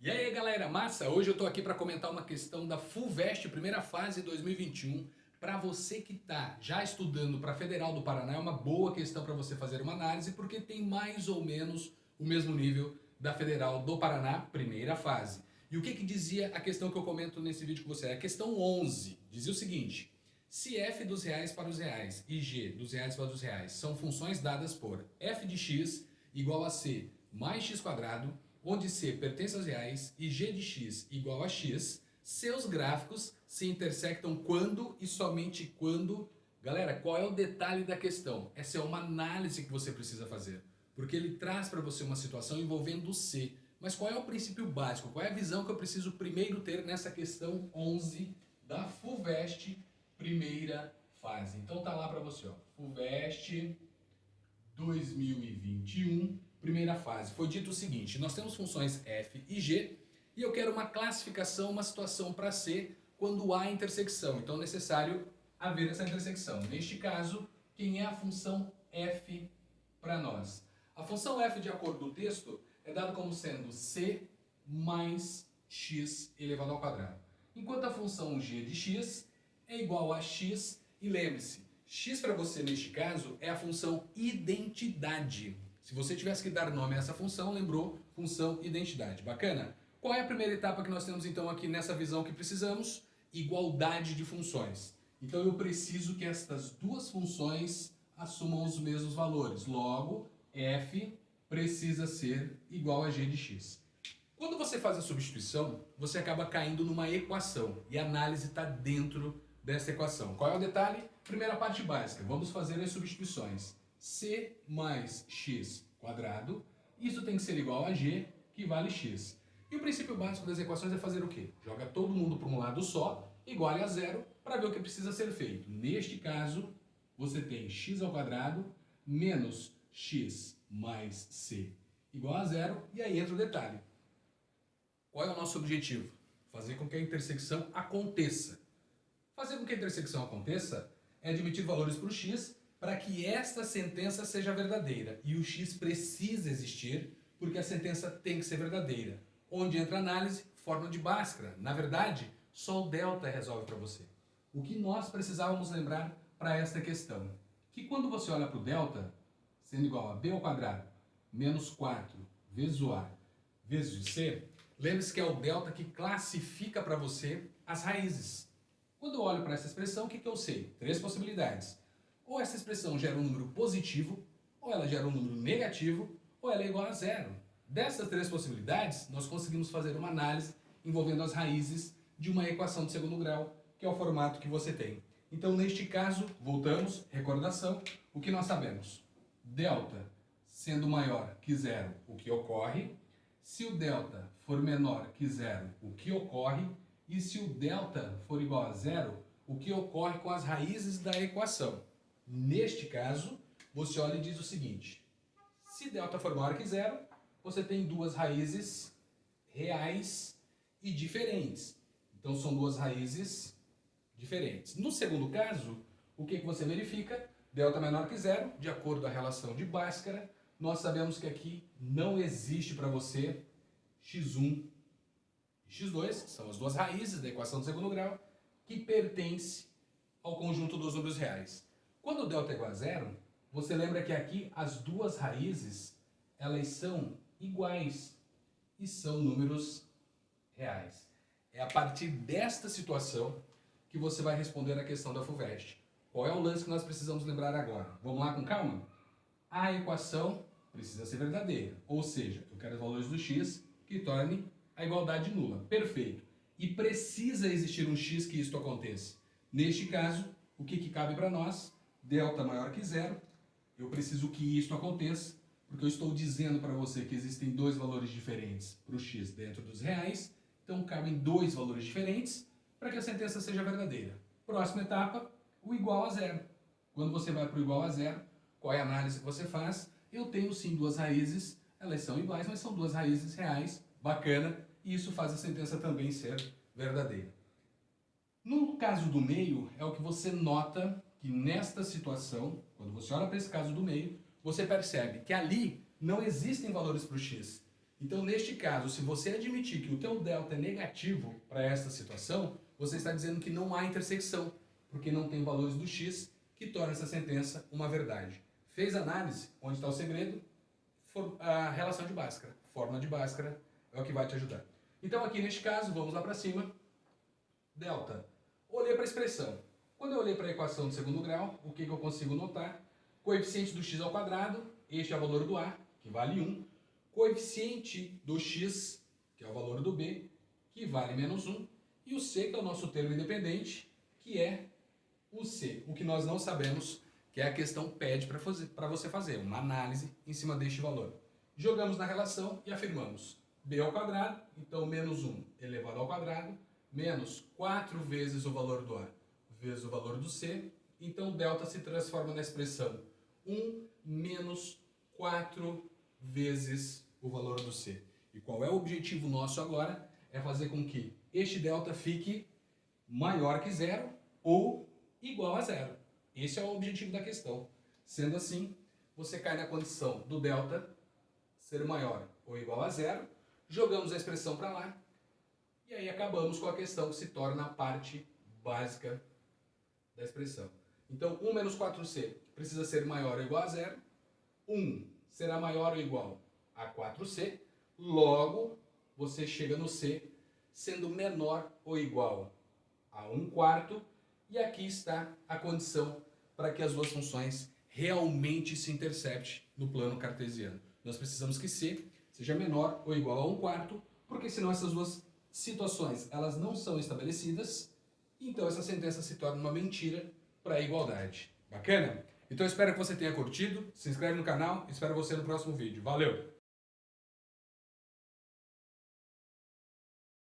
E aí galera, massa? Hoje eu tô aqui para comentar uma questão da FUVEST, primeira fase 2021. Para você que tá já estudando para Federal do Paraná, é uma boa questão para você fazer uma análise, porque tem mais ou menos o mesmo nível da Federal do Paraná, primeira fase. E o que que dizia a questão que eu comento nesse vídeo com você? A questão 11 dizia o seguinte: se f dos reais para os reais e g dos reais para os reais são funções dadas por f de x igual a c mais x quadrado, onde c pertence aos reais e g de x igual a x, seus gráficos se intersectam quando e somente quando... Galera, qual é o detalhe da questão? Essa é uma análise que você precisa fazer, porque ele traz para você uma situação envolvendo c. Mas qual é o princípio básico? Qual é a visão que eu preciso primeiro ter nessa questão 11 da FUVEST primeira fase? Então tá lá para você, ó, FUVEST 2021, primeira fase. Foi dito o seguinte: nós temos funções f e g e eu quero uma classificação, uma situação para C quando há intersecção. Então é necessário haver essa intersecção. Neste caso, quem é a função f para nós? A função f, de acordo com o texto, é dada como sendo c mais x elevado ao quadrado. Enquanto a função g de x é igual a x, e lembre-se, x para você neste caso é a função identidade. Se você tivesse que dar nome a essa função, lembrou? Função identidade. Bacana? Qual é a primeira etapa que nós temos então aqui nessa visão que precisamos? Igualdade de funções. Então eu preciso que estas duas funções assumam os mesmos valores. Logo, f precisa ser igual a g de x. Quando você faz a substituição, você acaba caindo numa equação e a análise está dentro dessa equação. Qual é o detalhe? Primeira parte básica, vamos fazer as substituições. C mais x quadrado, isso tem que ser igual a g, que vale x. E o princípio básico das equações é fazer o quê? Joga todo mundo para um lado só, igual a zero, para ver o que precisa ser feito. Neste caso, você tem x ao quadrado menos x mais c igual a zero, e aí entra o detalhe. Qual é o nosso objetivo? Fazer com que a intersecção aconteça. Fazer com que a intersecção aconteça é admitir valores para o x para que esta sentença seja verdadeira. E o x precisa existir porque a sentença tem que ser verdadeira. Onde entra a análise? Fórmula de Bhaskara. Na verdade, só o delta resolve para você. O que nós precisávamos lembrar para esta questão? Que quando você olha para o delta, sendo igual a b ao quadrado menos 4 vezes o a vezes o c, lembre-se que é o delta que classifica para você as raízes. Quando eu olho para essa expressão, o que eu sei? Três possibilidades. Ou essa expressão gera um número positivo, ou ela gera um número negativo, ou ela é igual a zero. Dessas três possibilidades, nós conseguimos fazer uma análise envolvendo as raízes de uma equação de segundo grau, que é o formato que você tem. Então, neste caso, voltamos, recordação, o que nós sabemos? Delta sendo maior que zero, o que ocorre? Se o delta for menor que zero, o que ocorre? E se o delta for igual a zero, o que ocorre com as raízes da equação? Neste caso, você olha e diz o seguinte: se delta for maior que zero, você tem duas raízes reais e diferentes. Então são duas raízes diferentes. No segundo caso, o que você verifica? Delta menor que zero, de acordo com a relação de Bhaskara, nós sabemos que aqui não existe para você x1 e x2, são as duas raízes da equação do segundo grau, que pertence ao conjunto dos números reais. Quando o delta é igual a zero, você lembra que aqui as duas raízes, elas são iguais e são números reais. É a partir desta situação que você vai responder a questão da FUVEST. Qual é o lance que nós precisamos lembrar agora? Vamos lá com calma? A equação precisa ser verdadeira, ou seja, eu quero os valores do x que torne a igualdade nula. Perfeito. E precisa existir um x que isto aconteça. Neste caso, o que cabe para nós? Delta maior que zero. Eu preciso que isto aconteça, porque eu estou dizendo para você que existem dois valores diferentes para o x dentro dos reais. Então, cabem dois valores diferentes para que a sentença seja verdadeira. Próxima etapa, o igual a zero. Quando você vai para o igual a zero, qual é a análise que você faz? Eu tenho sim duas raízes, elas são iguais, mas são duas raízes reais. Bacana, e isso faz a sentença também ser verdadeira. No caso do meio, é o que você nota que nesta situação, quando você olha para esse caso do meio, você percebe que ali não existem valores para o x. Então, neste caso, se você admitir que o teu delta é negativo para esta situação, você está dizendo que não há intersecção, porque não tem valores do x que torna essa sentença uma verdade. Fez análise? Onde está o segredo? A relação de Bhaskara, fórmula de Bhaskara é o que vai te ajudar. Então, aqui neste caso, vamos lá para cima. Delta. Olhei para a expressão. Quando eu olhei para a equação de segundo grau, o que eu consigo notar? Coeficiente do x ao quadrado, este é o valor do a, que vale 1. Coeficiente do x, que é o valor do b, que vale menos 1. E o c, que é o nosso termo independente, que é o c. O que nós não sabemos, que é a questão pede para você fazer uma análise em cima deste valor. Jogamos na relação e afirmamos b ao quadrado, então menos 1 elevado ao quadrado, menos 4 vezes o valor do a vezes o valor do c, então delta se transforma na expressão 1 menos 4 vezes o valor do c. E qual é o objetivo nosso agora? É fazer com que este delta fique maior que zero ou igual a zero. Esse é o objetivo da questão. Sendo assim, você cai na condição do delta ser maior ou igual a zero, jogamos a expressão para lá, e aí acabamos com a questão que se torna a parte básica da expressão. Então, 1 menos 4c precisa ser maior ou igual a zero, 1 será maior ou igual a 4c, logo você chega no c sendo menor ou igual a 1/4, e aqui está a condição para que as duas funções realmente se interceptem no plano cartesiano. Nós precisamos que c seja menor ou igual a 1/4, porque senão essas duas situações elas não são estabelecidas, então essa sentença se torna uma mentira para a igualdade. Bacana? Então eu espero que você tenha curtido, se inscreve no canal, espero você no próximo vídeo. Valeu!